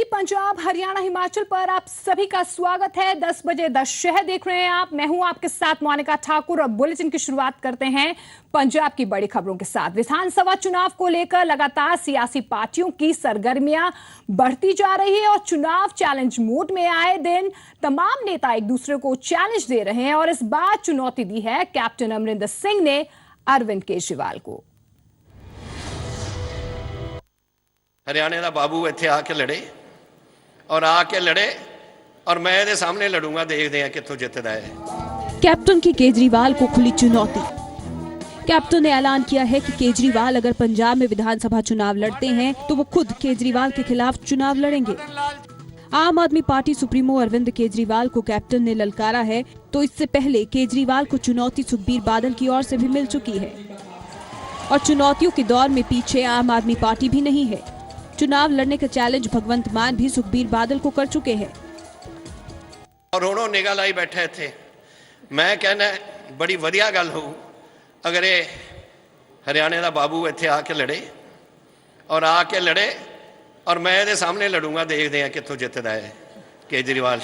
पंजाब, हरियाणा, हिमाचल पर आप सभी का स्वागत है। 10 बजे 10 शहर देख रहे हैं आप। मैं हूं आपके साथ मोनिका ठाकुर और बुलेटिन की शुरुआत करते हैं पंजाब की बड़ी खबरों के साथ। विधानसभा चुनाव को लेकर लगातार सियासी पार्टियों की सरगर्मियां बढ़ती जा रही है और चुनाव चैलेंज मोड में आए दिन तमाम नेता एक दूसरे को चैलेंज दे रहे हैं और इस बार चुनौती दी है कैप्टन अमरिंदर सिंह ने अरविंद केजरीवाल को। हरियाणा का बाबू इत्थे आके लड़े और मैं इहदे सामने लड़ूंगा, देखते हैं कित्थों जितदा है। कैप्टन की केजरीवाल को खुली चुनौती। कैप्टन ने ऐलान किया है कि केजरीवाल अगर पंजाब में विधानसभा चुनाव लड़ते हैं तो वो खुद केजरीवाल के खिलाफ चुनाव लड़ेंगे। आम आदमी पार्टी सुप्रीमो अरविंद केजरीवाल को कैप्टन ने ललकारा है, तो इससे पहले केजरीवाल को चुनौती सुखबीर बादल की ओर से भी मिल चुकी है और चुनौतियों के दौर में पीछे आम आदमी पार्टी भी नहीं है। चुनाव लड़ने का चैलेंज भगवंत मान भी सुखबीर बादल को कर चुके हैं और हुण निगाह लाई बैठे थे। मैं कहना बड़ी वधिया गल हो अगर ये हरियाणा का बाबू इत्थे आके लड़े और मैं इहदे सामने लड़ूंगा, देखते हैं कित्थों जितदा है केजरीवाल।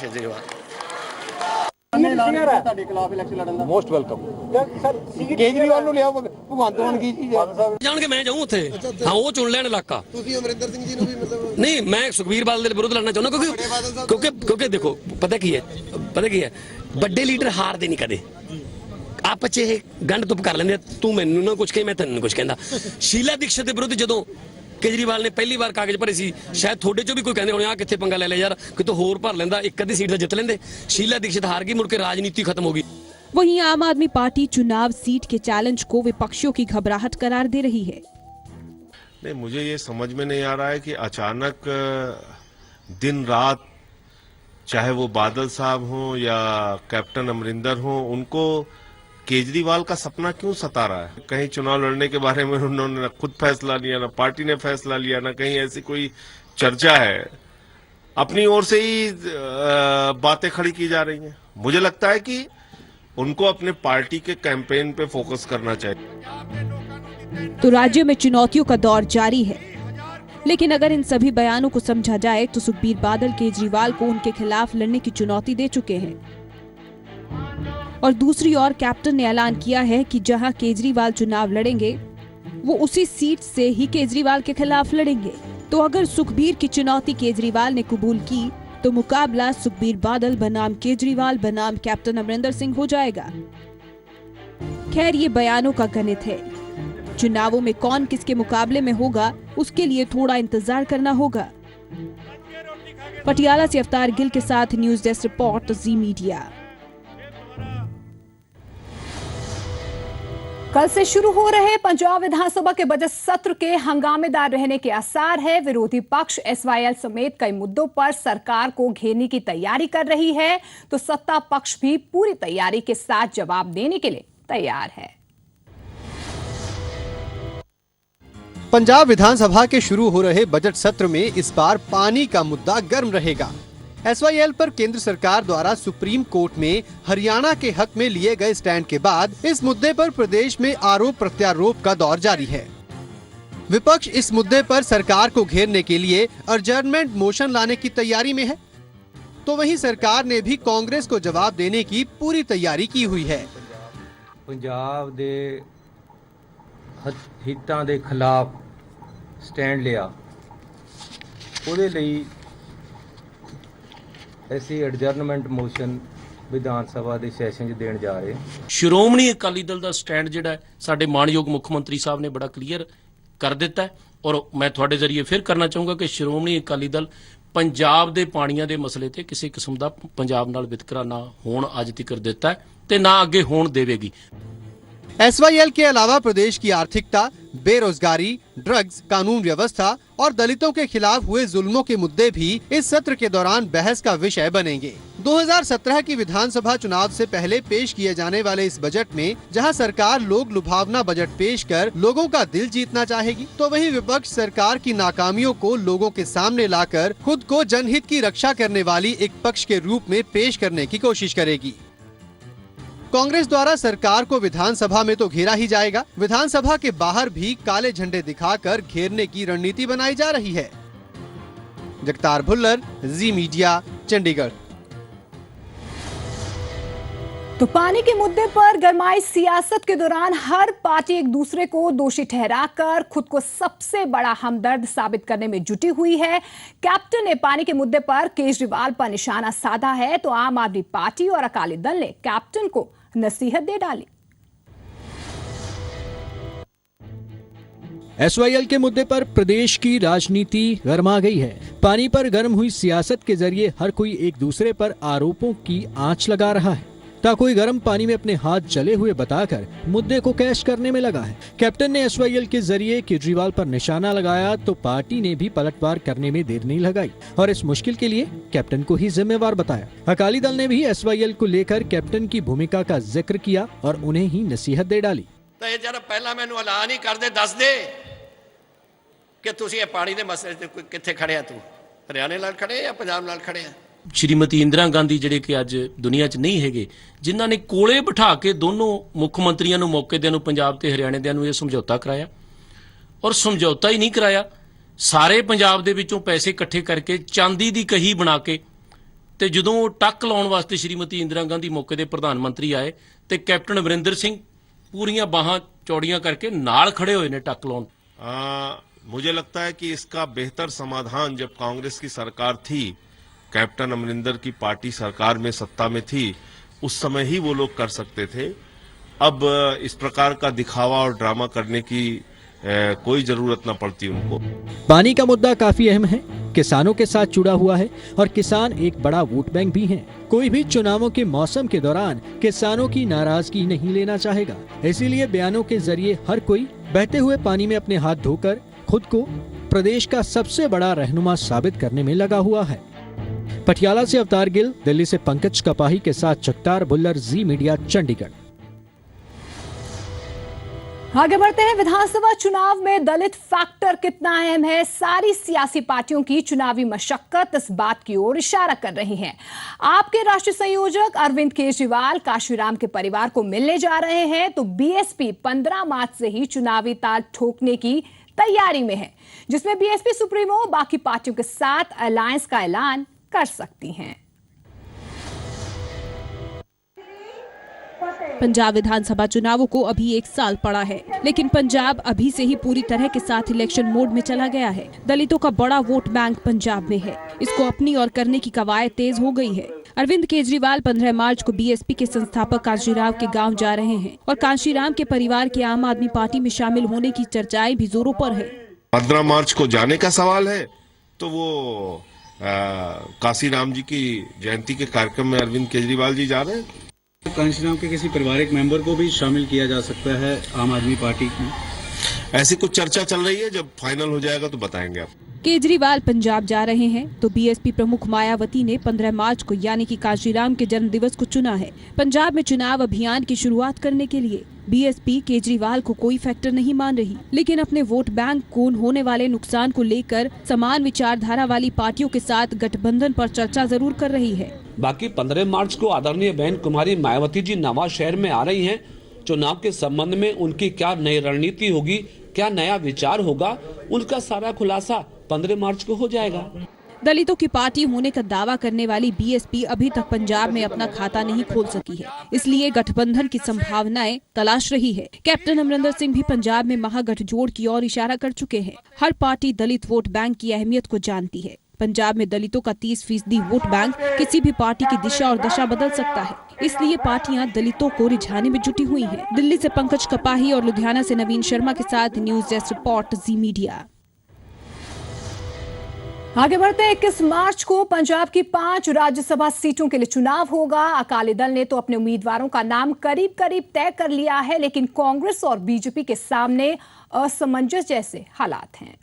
मोस्ट वेलकम केजरीवाल ਨੂੰ ਲਿਆਓ ਭਗਵੰਤ ਮਾਨ ਕੀ ਚੀਜ਼ ਹੈ ਜਾਣ ਕੇ ਮੈਂ ਜਾਊਂ ਉੱਥੇ। ਹਾਂ ਉਹ ਚੁਣ ਲੈਣ ਇਲਾਕਾ। ਤੁਸੀਂ ਅਮਰਿੰਦਰ ਸਿੰਘ ਜੀ ਨੂੰ ਵੀ ਮਤਲਬ ਨਹੀਂ, ਮੈਂ ਸੁਖਬੀਰ ਬਾਦਲ ਦੇ ਵਿਰੁੱਧ ਲੜਨਾ ਚਾਹੁੰਦਾ ਕਿਉਂਕਿ ਦੇਖੋ ਪਤਾ ਕੀ ਹੈ ਵੱਡੇ ਲੀਡਰ ਹਾਰਦੇ ਨਹੀਂ ਕਦੇ। ਆਪਸ ਚ ਇਹ ਗੰਢ ਤੁਪ ਕਰ ਲੈਂਦੇ, ਤੂੰ ਮੈਨੂੰ ਨਾ ਕੁਝ ਕਹੇ ਮੈਂ ਤੈਨੂੰ ਕੁਝ ਕਹਿੰਦਾ। ਸ਼ੀਲਾ ਦੀਕਸ਼ਤ ਦੇ ਵਿਰੁੱਧ ਜਦੋਂ केजरीवाल ने पहली बार कागज भरे सी, शायद थोड़े चो भी कोई कहते होने आ कित्थे पंगा ले लिया यार, कितों होर भर लेंदा, एक अद्धी सीट तो जित लेंदे। शीला दीक्षित हार गई, मुड़ के राजनीति खत्म होगी। वहीं आम आदमी पार्टी चुनाव सीट के चैलेंज को विपक्षियों की घबराहट करार दे रही है। नहीं, मुझे ये समझ में नहीं आ रहा है कि अचानक दिन रात चाहे वो बादल साहब हों या कैप्टन अमरिंदर हों, उनको केजरीवाल का सपना क्यों सता रहा है। कहीं चुनाव लड़ने के बारे में उन्होंने खुद फैसला लिया, ना पार्टी ने फैसला लिया, ना कहीं ऐसी कोई चर्चा है। अपनी ओर से ही बातें खड़ी की जा रही हैं। मुझे लगता है कि उनको अपने पार्टी के कैंपेन पे फोकस करना चाहिए। तो राज्य में चुनौतियों का दौर जारी है, लेकिन अगर इन सभी बयानों को समझा जाए तो सुखबीर बादल केजरीवाल को उनके खिलाफ लड़ने की चुनौती दे चुके हैं और दूसरी ओर कैप्टन ने ऐलान किया है कि जहां केजरीवाल चुनाव लड़ेंगे वो उसी सीट से ही केजरीवाल के खिलाफ लड़ेंगे। तो अगर सुखबीर की चुनौती केजरीवाल ने कबूल की तो मुकाबला सुखबीर बादल बनाम केजरीवाल बनाम कैप्टन अमरिंदर सिंह हो जाएगा। खैर, ये बयानों का गणित है। चुनावों में कौन किसके मुकाबले में होगा उसके लिए थोड़ा इंतजार करना होगा। पटियाला से अवतार गिल के साथ न्यूज डेस्क रिपोर्ट, जी मीडिया। कल से शुरू हो रहे पंजाब विधानसभा के बजट सत्र के हंगामेदार रहने के आसार है। विरोधी पक्ष एसवाईएल समेत कई मुद्दों पर सरकार को घेरने की तैयारी कर रही है, तो सत्ता पक्ष भी पूरी तैयारी के साथ जवाब देने के लिए तैयार है। पंजाब विधानसभा के शुरू हो रहे बजट सत्र में इस बार पानी का मुद्दा गर्म रहेगा। एसवाईएल पर केंद्र सरकार द्वारा सुप्रीम कोर्ट में हरियाणा के हक में लिए गए स्टैंड के बाद इस मुद्दे पर प्रदेश में आरोप प्रत्यारोप का दौर जारी है। विपक्ष इस मुद्दे पर सरकार को घेरने के लिए अडजर्नमेंट मोशन लाने की तैयारी में है, तो वहीं सरकार ने भी कांग्रेस को जवाब देने की पूरी तैयारी की हुई है। पंजाब दे हितां दे खिलाफ स्टैंड लिया, ਉਹਦੇ ਲਈ ऐसी एडजर्नमेंट मोशन विधान सभा ਦੇ ਸੈਸ਼ਨ 'ਚ ਦੇਣ ਜਾ ਰਹੇ। ਸ਼੍ਰੋਮਣੀ ਅਕਾਲੀ ਦਲ ਦਾ ਸਟੈਂਡ ਜਿਹੜਾ ਸਾਡੇ ਮਾਨਯੋਗ ਮੁੱਖ ਮੰਤਰੀ ਸਾਹਿਬ ਨੇ ਬੜਾ ਕਲੀਅਰ ਕਰ ਦਿੱਤਾ ਔਰ ਮੈਂ ਤੁਹਾਡੇ ਜ਼ਰੀਏ ਫਿਰ ਕਰਨਾ ਚਾਹੂੰਗਾ ਕਿ ਸ਼੍ਰੋਮਣੀ ਅਕਾਲੀ ਦਲ ਪੰਜਾਬ ਦੇ ਪਾਣੀਆਂ ਦੇ ਮਸਲੇ ਤੇ ਕਿਸੇ ਕਿਸਮ ਦਾ ਪੰਜਾਬ ਨਾਲ ਵਿਤਕਰਾ ਨਾ ਹੋਣ ਅੱਜ ਤੱਕ ਦਿੱਤਾ ਤੇ ਨਾ ਅੱਗੇ ਹੋਣ ਦੇਵੇਗੀ। एसवाईएल के अलावा प्रदेश की आर्थिकता, बेरोजगारी, ड्रग्स, कानून व्यवस्था और दलितों के खिलाफ हुए जुल्मों के मुद्दे भी इस सत्र के दौरान बहस का विषय बनेंगे। 2017 की विधानसभा चुनाव से पहले पेश किए जाने वाले इस बजट में जहां सरकार लोग लुभावना बजट पेश कर लोगों का दिल जीतना चाहेगी, तो वहीं विपक्ष सरकार की नाकामियों को लोगों के सामने लाकर खुद को जनहित की रक्षा करने वाली एक पक्ष के रूप में पेश करने की कोशिश करेगी। कांग्रेस द्वारा सरकार को विधानसभा में तो घेरा ही जाएगा, विधानसभा के बाहर भी काले झंडे दिखाकर घेरने की रणनीति बनाई जा रही है। जगतार भुल्लर, जी मीडिया, चंडीगढ़। तो पानी के मुद्दे पर गरमाई सियासत के दौरान हर पार्टी एक दूसरे को दोषी ठहराकर खुद को सबसे बड़ा हमदर्द साबित करने में जुटी हुई है। कैप्टन ने पानी के मुद्दे पर केजरीवाल पर निशाना साधा है तो आम आदमी पार्टी और अकाली दल ने कैप्टन को नसीहत दे डाली। एसवाईएल के मुद्दे पर प्रदेश की राजनीति गरमा गई है। पानी पर गर्म हुई सियासत के जरिए हर कोई एक दूसरे पर आरोपों की आंच लगा रहा है। ता कोई गर्म पानी में अपने हाथ जले हुए बताकर मुद्दे को कैश करने में लगा है। कैप्टन ने एसवाईएल के जरिए केजरीवाल पर निशाना लगाया तो पार्टी ने भी पलटवार करने में देर नहीं लगाई और इस मुश्किल के लिए कैप्टन को ही जिम्मेवार बताया। अकाली दल ने भी एसवाईएल को लेकर कैप्टन की भूमिका का जिक्र किया और उन्हें ही नसीहत दे डाली। तो ये जरा पहला मैनू ऐलान ही कर दे, दस दे कि तुसी ये पानी दे मसले ते कित्थे खड़े आ, तू हरियाणे नाल खड़े या पंजाब नाल खड़े आ। श्रीमती इंदिरा गांधी ਜਿਹੜੇ ਕਿ ਅੱਜ ਦੁਨੀਆ 'ਚ ਨਹੀਂ ਹੈਗੇ, ਜਿਨ੍ਹਾਂ ਨੇ ਕੋਲੇ ਬਿਠਾ ਕੇ ਦੋਨੋਂ ਮੁੱਖ ਮੰਤਰੀਆਂ ਨੂੰ ਮੌਕੇ ਦਿਆਂ ਨੂੰ ਪੰਜਾਬ ਤੇ ਹਰਿਆਣੇ ਦਿਆਂ ਨੂੰ ਇਹ ਸਮਝੌਤਾ ਕਰਾਇਆ ਔਰ ਸਮਝੌਤਾ ਹੀ ਨਹੀਂ ਕਰਾਇਆ, ਸਾਰੇ ਪੰਜਾਬ ਦੇ ਵਿੱਚੋਂ ਪੈਸੇ ਇਕੱਠੇ ਕਰਕੇ ਚਾਂਦੀ ਦੀ ਕਹੀ ਬਣਾ ਕੇ ਤੇ ਜਦੋਂ ਟੱਕ ਲਾਉਣ ਵਾਸਤੇ श्रीमती इंदिरा गांधी ਮੌਕੇ ਦੇ ਪ੍ਰਧਾਨ ਮੰਤਰੀ ਆਏ ਤੇ ਕੈਪਟਨ ਅਮਰਿੰਦਰ ਸਿੰਘ पूरियां बाहां चौड़ियां करके नाल खड़े हुए ने टक लाउन। मुझे लगता है कि इसका बेहतर समाधान जब कांग्रेस की सरकार थी, कैप्टन अमरिंदर की पार्टी सरकार में सत्ता में थी, उस समय ही वो लोग कर सकते थे। अब इस प्रकार का दिखावा और ड्रामा करने की कोई जरूरत न पड़ती उनको। पानी का मुद्दा काफी अहम है, किसानों के साथ जुड़ा हुआ है और किसान एक बड़ा वोट बैंक भी हैं। कोई भी चुनावों के मौसम के दौरान किसानों की नाराजगी नहीं लेना चाहेगा, इसीलिए बयानों के जरिए हर कोई बहते हुए पानी में अपने हाथ धोकर खुद को प्रदेश का सबसे बड़ा रहनुमा साबित करने में लगा हुआ है। पटियाला से अवतार गिल, दिल्ली से पंकज कपाही के साथ जगतार भुल्लर, जी मीडिया, चंडीगढ़। आगे बढ़ते हैं। विधानसभा चुनाव में दलित फैक्टर कितना अहम है, सारी सियासी पार्टियों की चुनावी मशक्कत इस बात की ओर इशारा कर रही है। आपके राष्ट्रीय संयोजक अरविंद केजरीवाल काशीराम के परिवार को मिलने जा रहे हैं तो बीएसपी 15 मार्च से ही चुनावी ताल ठोकने की तैयारी में है, जिसमें बीएसपी सुप्रीमो बाकी पार्टियों के साथ अलायंस का ऐलान कर सकती हैं। पंजाब विधानसभा चुनावों को अभी 1 साल पड़ा है, लेकिन पंजाब अभी से ही पूरी तरह के साथ इलेक्शन मोड में चला गया है। दलितों का बड़ा वोट बैंक पंजाब में है, इसको अपनी और करने की कवायद तेज हो गई है। अरविंद केजरीवाल 15 मार्च को बीएसपी के संस्थापक कांशीराम के गांव जा रहे हैं और कांशीराम के परिवार के आम आदमी पार्टी में शामिल होने की चर्चाएं भी जोरों पर है। 15 मार्च को जाने का सवाल है तो वो काशीराम जी की जयंती के कार्यक्रम में अरविंद केजरीवाल जी जा रहे हैं। कांशीराम के किसी पारिवारिक मेंबर को भी शामिल किया जा सकता है आम आदमी पार्टी में, ऐसी कुछ चर्चा चल रही है, जब फाइनल हो जाएगा तो बताएंगे आप। केजरीवाल पंजाब जा रहे हैं तो बीएसपी प्रमुख मायावती ने 15 मार्च को यानी कि कांशीराम के जन्म दिवस को चुना है। पंजाब में चुनाव अभियान की शुरुआत करने के लिए बीएसपी केजरीवाल को कोई फैक्टर नहीं मान रही, लेकिन अपने वोट बैंक को होने वाले नुकसान को लेकर समान विचारधारा वाली पार्टियों के साथ गठबंधन पर चर्चा जरूर कर रही है। बाकी 15 मार्च को आदरणीय बहन कुमारी मायावती जी नवाज शहर में आ रही हैं। चुनाव के संबंध में उनकी क्या नई रणनीति होगी, क्या नया विचार होगा, उनका सारा खुलासा 15 मार्च को हो जाएगा। दलितों की पार्टी होने का दावा करने वाली बीएसपी अभी तक पंजाब में अपना खाता नहीं खोल सकी है, इसलिए गठबंधन की संभावनाएं तलाश रही है। कैप्टन अमरिंदर सिंह भी पंजाब में महागठजोड़ की ओर इशारा कर चुके हैं। हर पार्टी दलित वोट बैंक की अहमियत को जानती है। पंजाब में दलितों का 30% वोट बैंक किसी भी पार्टी की दिशा और दशा बदल सकता है, इसलिए पार्टियां दलितों को रिझाने में जुटी हुई हैं। दिल्ली से पंकज कपाही और लुधियाना से नवीन शर्मा के साथ न्यूज डेस्क रिपोर्ट, जी मीडिया। आगे बढ़ते हैं। 21 मार्च को पंजाब की 5 राज्यसभा सीटों के लिए चुनाव होगा। अकाली दल ने तो अपने उम्मीदवारों का नाम करीब करीब तय कर लिया है, लेकिन कांग्रेस और बीजेपी के सामने असमंजस जैसे हालात हैं।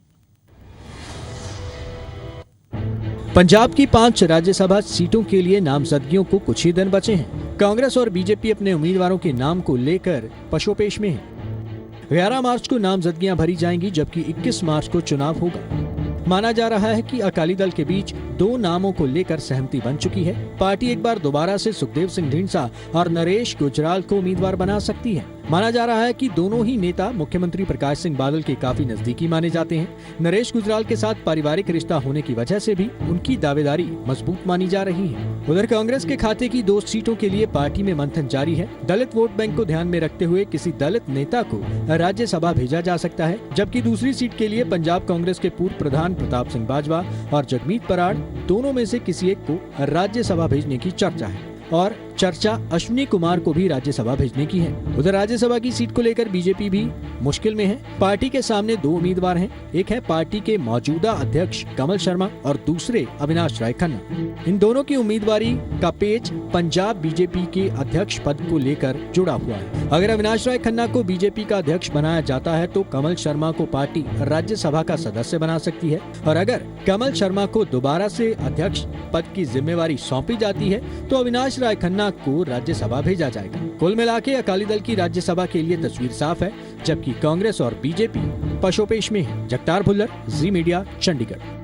पंजाब की 5 राज्यसभा सीटों के लिए नामजदगियों को कुछ ही दिन बचे हैं। कांग्रेस और बीजेपी अपने उम्मीदवारों के नाम को लेकर पशोपेश में है। 11 मार्च को नामजदगियां भरी जाएंगी, जबकि 21 मार्च को चुनाव होगा। माना जा रहा है कि अकाली दल के बीच 2 नामों को लेकर सहमति बन चुकी है। पार्टी एक बार दोबारा से सुखदेव सिंह ढींडसा और नरेश गुजराल को उम्मीदवार बना सकती है। माना जा रहा है कि दोनों ही नेता मुख्यमंत्री प्रकाश सिंह बादल के काफी नजदीकी माने जाते हैं। नरेश गुजराल के साथ पारिवारिक रिश्ता होने की वजह से भी उनकी दावेदारी मजबूत मानी जा रही है। उधर कांग्रेस के खाते की 2 सीटों के लिए पार्टी में मंथन जारी है। दलित वोट बैंक को ध्यान में रखते हुए किसी दलित नेता को राज्यसभा भेजा जा सकता है, जबकि दूसरी सीट के लिए पंजाब कांग्रेस के पूर्व प्रधान प्रताप सिंह बाजवा और जगमीत बराड़ दोनों में से किसी एक को राज्यसभा भेजने की चर्चा है और चर्चा अश्विनी कुमार को भी राज्यसभा भेजने की है। उधर राज्यसभा की सीट को लेकर बीजेपी भी मुश्किल में है। पार्टी के सामने 2 उम्मीदवार हैं। एक है पार्टी के मौजूदा अध्यक्ष कमल शर्मा और दूसरे अविनाश राय खन्ना। इन दोनों की उम्मीदवारी का पेच पंजाब बीजेपी के अध्यक्ष पद को लेकर जुड़ा हुआ है। अगर अविनाश राय खन्ना को बीजेपी का अध्यक्ष बनाया जाता है तो कमल शर्मा को पार्टी राज्यसभा का सदस्य बना सकती है, और अगर कमल शर्मा को दोबारा से अध्यक्ष पद की जिम्मेवारी सौंपी जाती है तो अविनाश राय खन्ना को राज्यसभा भेजा जाएगा। कुल मिलाके अकाली दल की राज्यसभा के लिए तस्वीर साफ है, जबकि कांग्रेस और बीजेपी पशोपेश में है। जगतार भुल्लर, जी मीडिया, चंडीगढ़।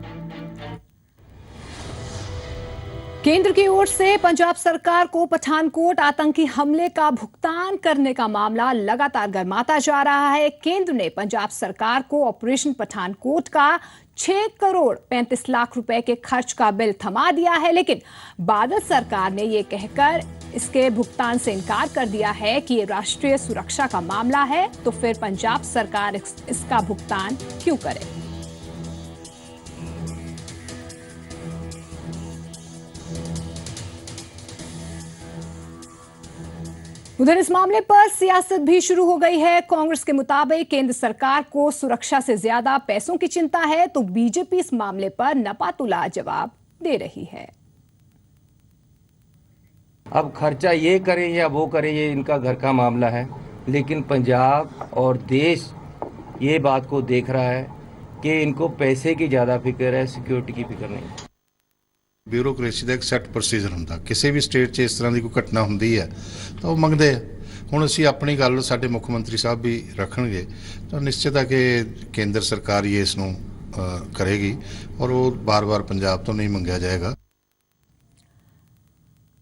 केंद्र की ओर से पंजाब सरकार को पठानकोट आतंकी हमले का भुगतान करने का मामला लगातार गर्माता जा रहा है। केंद्र ने पंजाब सरकार को ऑपरेशन पठानकोट का 6 करोड़ 35 लाख रुपए के खर्च का बिल थमा दिया है, लेकिन बादल सरकार ने ये कहकर इसके भुगतान से इनकार कर दिया है कि ये राष्ट्रीय सुरक्षा का मामला है, तो फिर पंजाब सरकार इसका भुगतान क्यों करे। उधर इस मामले पर सियासत भी शुरू हो गई है। कांग्रेस के मुताबिक केंद्र सरकार को सुरक्षा से ज्यादा पैसों की चिंता है, तो बीजेपी इस मामले पर नपातुला जवाब दे रही है। अब खर्चा ये करें या वो करें, ये इनका घर का मामला है, लेकिन पंजाब और देश ये बात को देख रहा है कि इनको पैसे की ज़्यादा फिक्र है, सिक्योरिटी की फिक्र नहीं। ਬਿਊਰੋਕ੍ਰੇਸੀ ਦਾ ਇੱਕ ਸੈੱਟ ਪ੍ਰੋਸੀਜਰ ਹੁੰਦਾ, ਕਿਸੇ ਵੀ ਸਟੇਟ 'ਚ ਇਸ ਤਰ੍ਹਾਂ ਦੀ ਕੋਈ ਘਟਨਾ ਹੁੰਦੀ ਹੈ ਤਾਂ ਉਹ ਮੰਗਦੇ ਆ। ਹੁਣ ਅਸੀਂ ਆਪਣੀ ਗੱਲ ਸਾਡੇ ਮੁੱਖ ਮੰਤਰੀ ਸਾਹਿਬ ਵੀ ਰੱਖਣਗੇ ਤਾਂ ਨਿਸ਼ਚਿਤ ਹੈ ਕਿ ਕੇਂਦਰ ਸਰਕਾਰ ਹੀ ਇਸ ਨੂੰ ਕਰੇਗੀ ਔਰ ਉਹ ਬਾਰ-ਬਾਰ ਪੰਜਾਬ ਤੋਂ ਨਹੀਂ ਮੰਗਿਆ ਜਾਏਗਾ।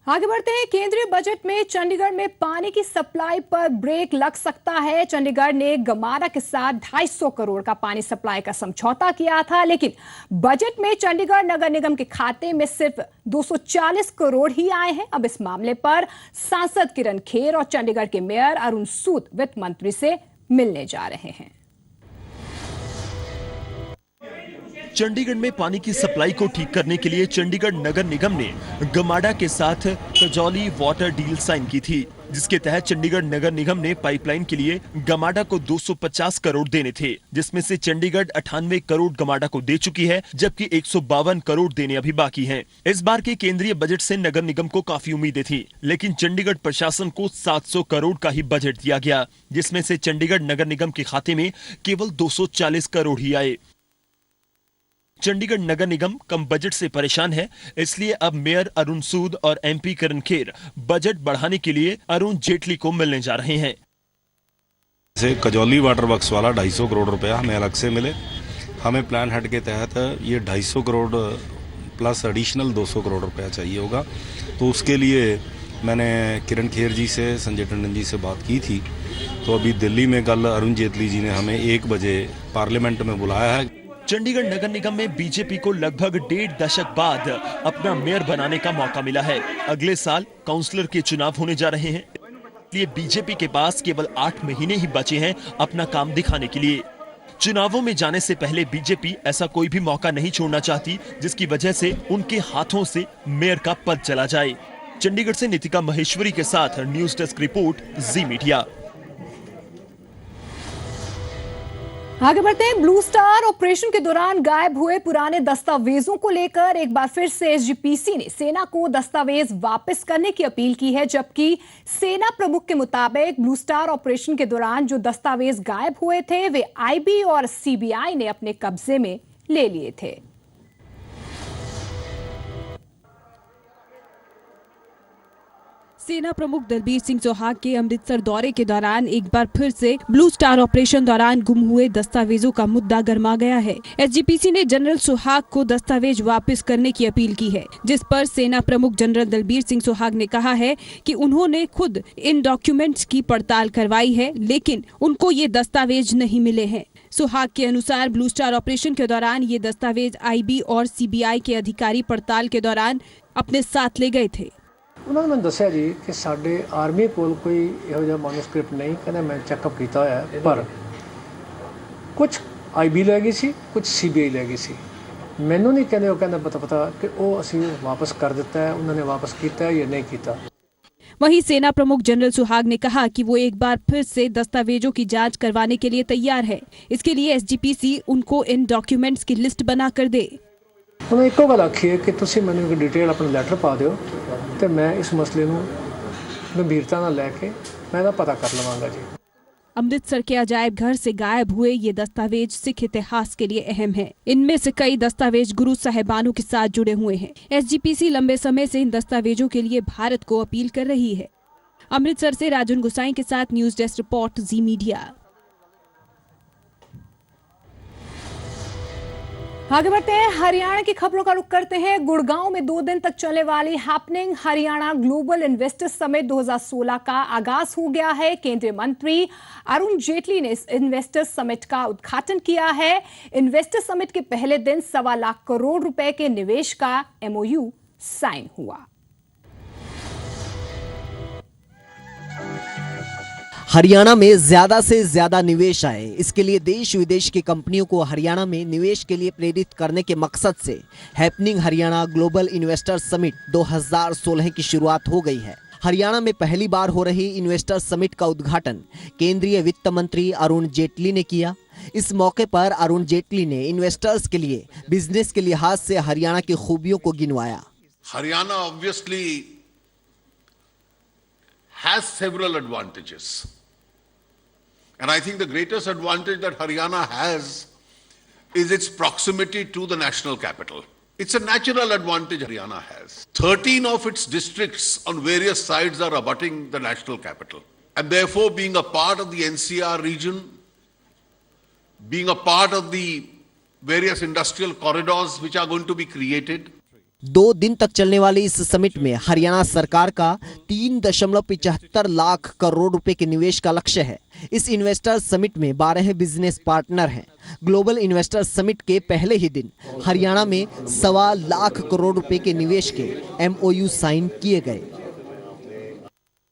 आगे बढ़ते हैं। केंद्रीय बजट में चंडीगढ़ में पानी की सप्लाई पर ब्रेक लग सकता है। चंडीगढ़ ने गमारा के साथ 250 करोड़ का पानी सप्लाई का समझौता किया था, लेकिन बजट में चंडीगढ़ नगर निगम के खाते में सिर्फ 240 करोड़ ही आए हैं। अब इस मामले पर सांसद किरण खेर और चंडीगढ़ के मेयर अरुण सूद वित्त मंत्री से मिलने जा रहे हैं। चंडीगढ़ में पानी की सप्लाई को ठीक करने के लिए चंडीगढ़ नगर निगम ने गमाडा के साथ कजौली वाटर डील साइन की थी, जिसके तहत चंडीगढ़ नगर निगम ने पाइपलाइन के लिए गमाडा को 250 करोड़ देने थे, जिसमें से चंडीगढ़ 98 करोड़ गमाडा को दे चुकी है, जबकि 152 करोड़ देने अभी बाकी हैं। इस बार के केंद्रीय बजट से नगर निगम को काफी उम्मीदें थी, लेकिन चंडीगढ़ प्रशासन को 700 करोड़ का ही बजट दिया गया, जिसमें से चंडीगढ़ नगर निगम के खाते में केवल 240 करोड़ ही आए। चंडीगढ़ नगर निगम कम बजट से परेशान है, इसलिए अब मेयर अरुण सूद और एमपी किरण खेर बजट बढ़ाने के लिए अरुण जेटली को मिलने जा रहे हैं। से कजौली वाटर वर्क्स वाला 250 करोड़ रुपया हमें अलग से मिले। हमें प्लान हेड के तहत ये 250 करोड़ प्लस एडिशनल 200 करोड़ रुपया चाहिए होगा, तो उसके लिए मैंने किरण खेर जी से, संजय टंडन जी से बात की थी। तो अभी दिल्ली में कल अरुण जेटली जी ने हमें 1 बजे पार्लियामेंट में बुलाया है। चंडीगढ़ नगर निगम में बीजेपी को लगभग 1.5 दशक बाद अपना मेयर बनाने का मौका मिला है। अगले साल काउंसलर के चुनाव होने जा रहे हैं, इसलिए बीजेपी के पास केवल 8 महीने ही बचे हैं अपना काम दिखाने के लिए। चुनावों में जाने से पहले बीजेपी ऐसा कोई भी मौका नहीं छोड़ना चाहती जिसकी वजह से उनके हाथों से मेयर का पद चला जाए। चंडीगढ़ से नितिका महेश्वरी के साथ न्यूज डेस्क रिपोर्ट, जी मीडिया। आगे बढ़ते हैं। ब्लू स्टार ऑपरेशन के दौरान गायब हुए पुराने दस्तावेजों को लेकर एक बार फिर से एसजीपीसी ने सेना को दस्तावेज वापस करने की अपील की है, जबकि सेना प्रमुख के मुताबिक ब्लू स्टार ऑपरेशन के दौरान जो दस्तावेज गायब हुए थे वे आईबी और सीबीआई ने अपने कब्जे में ले लिए थे। सेना प्रमुख दलबीर सिंह सुहाग के अमृतसर दौरे के दौरान एक बार फिर से ब्लू स्टार ऑपरेशन दौरान गुम हुए दस्तावेजों का मुद्दा गर्मा गया है। एसजीपीसी ने जनरल सुहाग को दस्तावेज वापस करने की अपील की है, जिस पर सेना प्रमुख जनरल दलबीर सिंह सुहाग ने कहा है कि उन्होंने खुद इन डॉक्यूमेंट्स की पड़ताल करवाई है, लेकिन उनको ये दस्तावेज नहीं मिले हैं। सुहाग के अनुसार ब्लू स्टार ऑपरेशन के दौरान ये दस्तावेज आईबी और सीबीआई के अधिकारी पड़ताल के दौरान अपने साथ ले गए थे। उन्होंने मैंने दस्या जी कि साडे आर्मी कोल कोई इहो जिहा मैन्यूस्क्रिप्ट नहीं, कहते मैं चैकअप किया होया है, पर कुछ आईबी लै गई सी, कुछ सीबीआई लै गई सी। मैनू नहीं कहते, वो कहते पता कि वो असीं वापस कर दिता है, उन्होंने वापस किया है या नहीं किया। वहीं सेना प्रमुख जनरल सुहाग ने कहा कि वो एक बार फिर से दस्तावेजों की जांच करवाने के लिए तैयार है। इसके लिए एसजीपीसी उनको इन डॉक्यूमेंट्स की लिस्ट बना कर दे। उन्होंने एको गल आखी है कि तुसीं मैनूं एक डिटेल अपना लैटर पा दिओ ते मैं इस मसले नूं गंभीरता नाल लैके मैं इहदा पता कर लवांगा जी। अमृतसर के अजायब घर से गायब हुए ये दस्तावेज सिख इतिहास के लिए अहम हैं। इनमें से कई दस्तावेज गुरु साहिबानों के साथ जुड़े हुए हैं। एसजीपीसी लंबे समय से इन दस्तावेजों के लिए भारत को अपील कर रही है। अमृतसर से राजन गुसाई के साथ न्यूज डेस्क रिपोर्ट, जी मीडिया। आगे बढ़ते हैं, हरियाणा की खबरों का रुख करते हैं। गुड़गांव में 2 दिन तक चलने वाली happening Haryana global investors summit 2016 का आगाज हो गया है। केंद्रीय मंत्री अरुण जेटली ने इस इन्वेस्टर्स समिट का उद्घाटन किया है। इन्वेस्टर्स समिट के पहले दिन 1.25 लाख करोड़ रुपए के निवेश का MOU साइन हुआ। हरियाणा में ज्यादा से ज्यादा निवेश आए, इसके लिए देश विदेश की कंपनियों को हरियाणा में निवेश के लिए प्रेरित करने के मकसद से happening Haryana global investors summit 2016 की शुरुआत हो गई है। हरियाणा में पहली बार हो रही इन्वेस्टर्स समिट का उद्घाटन केंद्रीय वित्त मंत्री अरुण जेटली ने किया। इस मौके पर अरुण जेटली ने इन्वेस्टर्स के लिए बिजनेस के लिहाज से हरियाणा की खूबियों को गिनवाया। Haryana obviously has several advantages, and I think the greatest advantage that Haryana has is its proximity to the national capital. It's a natural advantage Haryana has. 13 of its districts on various sides are abutting the national capital. And therefore, being a part of the NCR region, being a part of the various industrial corridors which are going to be created, 2 दिन तक चलने वाली इस summit में हरियाणा सरकार का 3.75 लाख करोड़ रुपए के निवेश का लक्ष्य है। इस इन्वेस्टर्स समिट में 12 बिजनेस पार्टनर हैं। ग्लोबल इन्वेस्टर्स समिट के पहले ही दिन हरियाणा में 1.25 लाख करोड़ रुपए के निवेश के MOU साइन किए गए।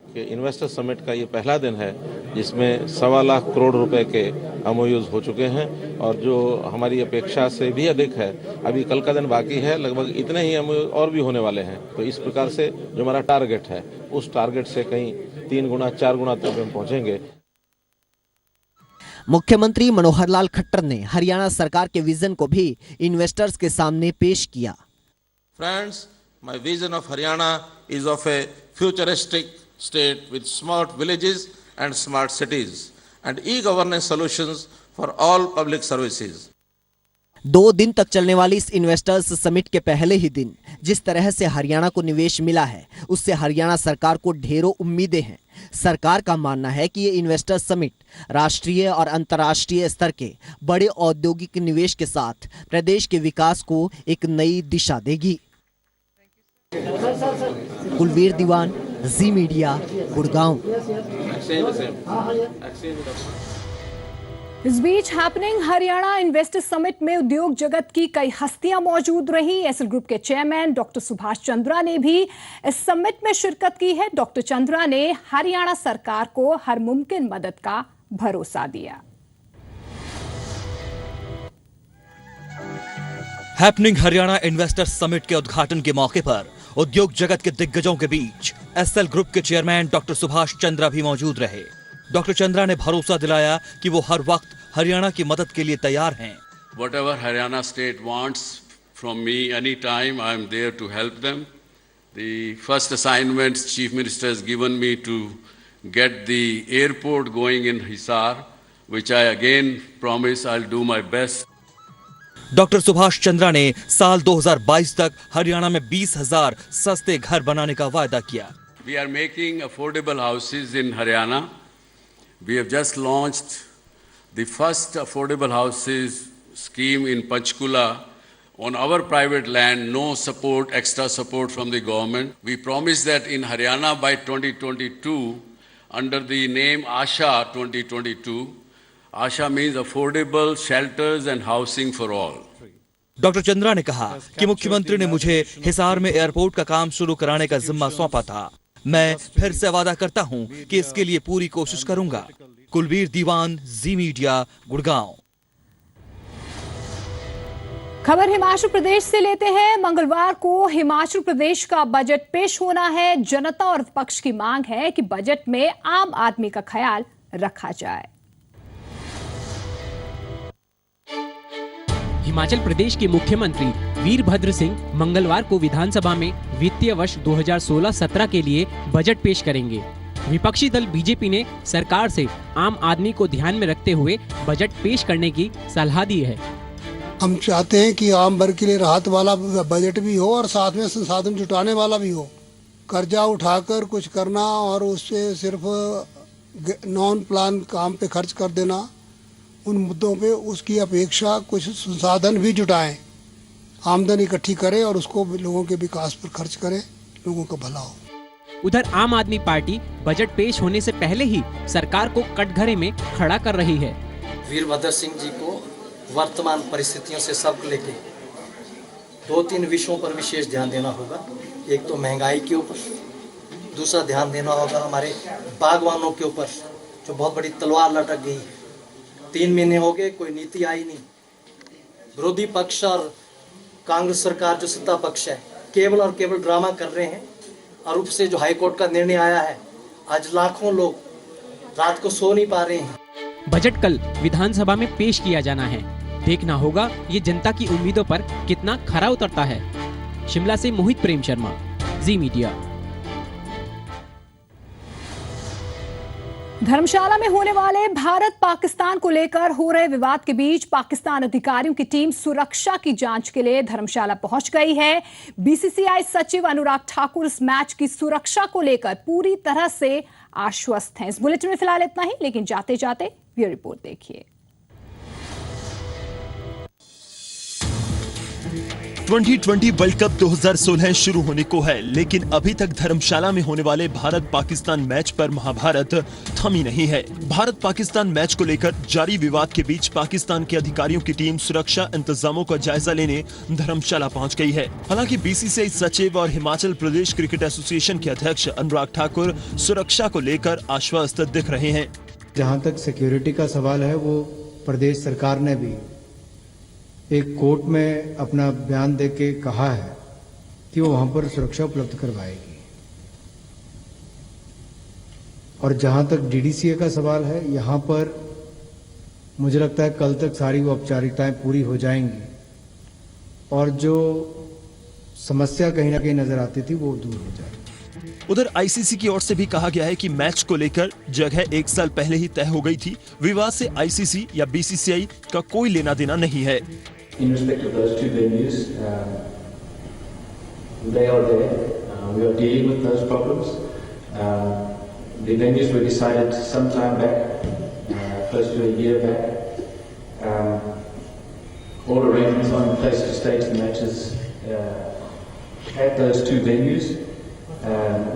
इन्वेस्टर समिट का ये पहला दिन है जिसमें 1.25 लाख करोड़ रुपए के MOUs हो चुके हैं और जो हमारी अपेक्षा से भी अधिक है। अभी कल का दिन बाकी है, लगभग इतने ही MOU और भी होने वाले हैं। तो इस प्रकार से जो हमारा टारगेट है उस टारगेट से कहीं 3 गुना 4 गुना तक हम पहुंचेंगे। मुख्यमंत्री मनोहर लाल खट्टर ने हरियाणा सरकार के विजन को भी इन्वेस्टर्स के सामने पेश किया। Friends, my vision of Haryana is of A futuristic state with smart villages and smart cities and e-governance solutions for all public services. 2 दिन तक चलने वाली इस इन्वेस्टर्स समिट के पहले ही दिन जिस तरह से हरियाणा को निवेश मिला है उससे हरियाणा सरकार को ढेरों उम्मीदें हैं। सरकार का मानना है कि ये इन्वेस्टर्स समिट राष्ट्रीय और अंतर्राष्ट्रीय स्तर के बड़े औद्योगिक निवेश के साथ प्रदेश के विकास को एक नई दिशा देगी। कुलवीर दीवान, जी मीडिया, गुड़गांव। इस बीच हैपनिंग हरियाणा इन्वेस्टर्स समिट में उद्योग जगत की कई हस्तियां मौजूद रही। एसएल ग्रुप के चेयरमैन डॉक्टर सुभाष चंद्रा ने भी इस समिट में शिरकत की है। डॉक्टर चंद्रा ने हरियाणा सरकार को हर मुमकिन मदद का भरोसा दिया। हैपनिंग हरियाणा इन्वेस्टर्स समिट के उद्घाटन के मौके पर उद्योग जगत के दिग्गजों के बीच एसएल ग्रुप के चेयरमैन डॉक्टर सुभाष चंद्रा भी मौजूद रहे। डॉक्टर चंद्रा ने भरोसा दिलाया कि वो हर वक्त हरियाणा की मदद के लिए तैयार हैं। Whatever Haryana state wants from me anytime, I am there to help them. The first assignments Chief Minister has given me to get the airport going in Hisar, which I again promise I'll do my best. Doctor Subhash Chandra ने साल 2022 तक हरियाणा में 20,000 सस्ते घर बनाने का वायदा किया। We are making affordable houses in Haryana. We have just launched the first affordable houses scheme in Panchkula on our private land, no support, extra support from the government. We promise that in Haryana by 2022, under the name Asha 2022, Asha means affordable shelters and housing for all. Doctor Chandra ने कहा कि मुख्यमंत्री ने मुझे हिसार में airport का काम शुरू कराने का जिम्मा सौंपा था। मैं फिर से वादा करता हूं कि इसके लिए पूरी कोशिश करूंगा। कुलवीर दीवान, जी मीडिया, गुड़गांव। खबर हिमाचल प्रदेश से लेते हैं। मंगलवार को हिमाचल प्रदेश का बजट पेश होना है। जनता और विपक्ष की मांग है कि बजट में आम आदमी का ख्याल रखा जाए। हिमाचल प्रदेश के मुख्यमंत्री वीरभद्र सिंह मंगलवार को विधानसभा में वित्तीय वर्ष 2016-17 के लिए बजट पेश करेंगे। विपक्षी दल बीजेपी ने सरकार से आम आदमी को ध्यान में रखते हुए बजट पेश करने की सलाह दी है। हम चाहते हैं कि आम वर्ग के लिए राहत वाला बजट भी हो और साथ में संसाधन जुटाने वाला भी हो। कर्जा उठाकर कुछ करना और उससे सिर्फ नॉन प्लान काम पे खर्च कर देना, उन मुद्दों पे उसकी अपेक्षा कुछ संसाधन भी जुटाएं, आमदनी इकट्ठी करें और उसको लोगों के विकास पर खर्च करें, लोगों का भला हो। उधर आम आदमी पार्टी बजट पेश होने से पहले ही सरकार को कटघरे में खड़ा कर रही है। वीरभद्र सिंह जी को वर्तमान परिस्थितियों से सब लेके 2-3 विषयों पर विशेष ध्यान देना होगा। एक तो महंगाई के ऊपर, दूसरा ध्यान देना होगा हमारे बागवानों के ऊपर जो बहुत बड़ी तलवार लटक गई है। 3 महीने हो गए, कोई नीति आई नहीं। विरोधी पक्ष और कांग्रेस सरकार जो सत्ता पक्ष है केवल और केवल ड्रामा कर रहे हैं। और ऊपर से जो हाईकोर्ट का निर्णय आया है, आज लाखों लोग रात को सो नहीं पा रहे हैं। बजट कल विधानसभा में पेश किया जाना है। देखना होगा ये जनता की उम्मीदों पर कितना खरा उतरता है। शिमला से मोहित प्रेम शर्मा, जी मीडिया। धर्मशाला में होने वाले भारत पाकिस्तान को लेकर हो रहे विवाद के बीच पाकिस्तान अधिकारियों की टीम सुरक्षा की जांच के लिए धर्मशाला पहुंच गई है। बीसीसीआई सचिव अनुराग ठाकुर इस मैच की सुरक्षा को लेकर पूरी तरह से आश्वस्त हैं। इस बुलेटिन में फिलहाल इतना ही, लेकिन जाते जाते ये रिपोर्ट देखिए। 2020 वर्ल्ड कप 2016 शुरू होने को है, लेकिन अभी तक धर्मशाला में होने वाले भारत पाकिस्तान मैच पर महाभारत थमी नहीं है। भारत पाकिस्तान मैच को लेकर जारी विवाद के बीच पाकिस्तान के अधिकारियों की टीम सुरक्षा इंतजामों का जायजा लेने धर्मशाला पहुंच गई है। हालांकि बीसीसीआई सचिव और हिमाचल प्रदेश क्रिकेट एसोसिएशन के अध्यक्ष अनुराग ठाकुर सुरक्षा को लेकर आश्वस्त दिख रहे हैं। जहां तक सिक्योरिटी का सवाल है, वो प्रदेश सरकार ने भी एक कोर्ट में अपना बयान देके कहा है कि वो वहां पर सुरक्षा उपलब्ध करवाएगी। और जहां तक डीडीसीए का सवाल है, यहां पर मुझे लगता है कल तक सारी वो औपचारिकताएं पूरी हो जाएंगी और जो समस्या कहीं ना कहीं नजर आती थी वो दूर हो जाएगी। उधर आईसीसी की ओर से भी कहा गया है कि मैच को लेकर जगह 1 साल पहले ही तय हो गई थी। विवाद से आईसीसी या बीसीसीआई का कोई लेना देना नहीं है। In respect of those 2 venues, they are there. We are dealing with those problems. The venues were decided some time back, close to a year back. All arrangements are in place to stage the matches at those 2 venues.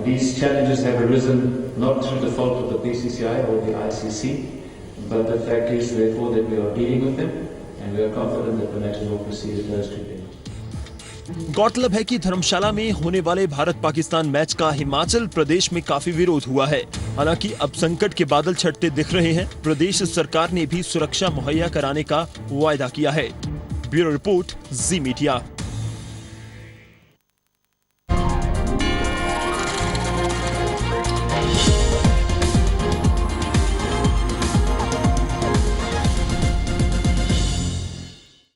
These challenges have arisen not through the fault of the BCCI or the ICC, but the fact is, therefore, that we are dealing with them. And we are confident that the matches will proceed at those 2 venues. गौरतलब है कि धर्मशाला में होने वाले Bharat Pakistan match का हिमाचल प्रदेश में काफी विरोध हुआ है। हालांकि अब संकट के बादल छटते दिख रहे हैं। प्रदेश सरकार ने भी सुरक्षा मुहैया कराने का वायदा किया है। ब्यूरो रिपोर्ट, जी मीडिया।